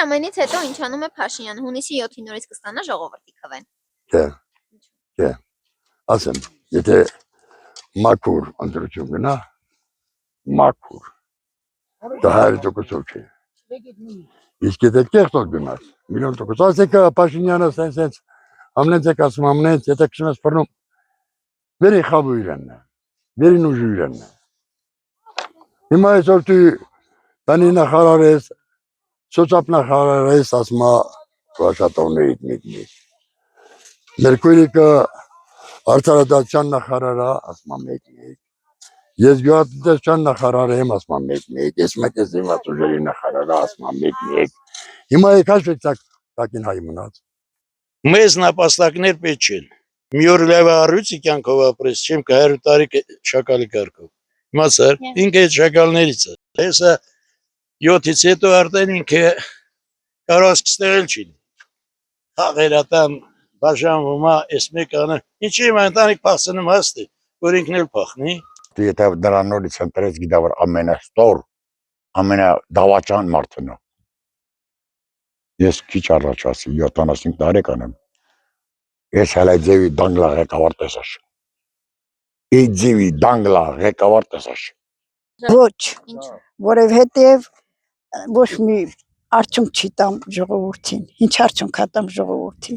ամենից հետո ինչ անում է Փաշինյանը, հունիսի 7-ին նորից կստանա ժողովրդի քվեն։ Չէ, ասեմ, եթե մաքուր ընտրություն գնա, մաքուր, դա 100%-ով չէ։ Իսկ եթե կեղտոտ գնաց, 1,000,000%, ասեք Փաշինյանը սենց ամենից եք ասում ամենից, եթե քշում ես բռնում, վերի խավու իրենն է, վերին ուժու իրենն է։ Հիմա այսօր դու բանի նախարար ես, սոցիալ ես, ասում վաշատողներից մեկնի։ Մերկուրիկը արդարադատության նախարարա, ասում մեկ։ Ես գյուղատնտեսության նախարար եմ, ասում մեկ։ Ես մեկեսիված ուժերի նախարարա, ասում մեկ։ Հիմա եկած տակին հայ մնաց։ Մեզ նապաստակներ պետք չեն։ Մի օր լավ առյուծի կյանքով ապրես, չեմ կա 100 տարի շակալի կարգով։ Իմացար, ինքը այդ շակալներից է։ Հեսա 7-ից հետո արդեն ինքը կարող ստեղել չի։ Խաղերատան բաժանվում է, այս մեկանը։ Ինչի՞ իմ ընտանիք փախցնում հաստի, որ ինքն էլ փախնի։ Եթե նրան նորից ընտրեց, գիտա որ ամենաստոր, ամենադավաճան մարդն է։ Ես քիչ առաջ ասի 75 տարեկան եմ։ Ես հələ ձևի դանգլա ղեկավար տեսաշ։ Այդ ձևի դանգլա ղեկավար տեսաշ։ Ոչ, որովհետև ոչ մի արդյունք չի տամ ժողովրդին։ Ինչ արդյունք հատամ ժողովրդին։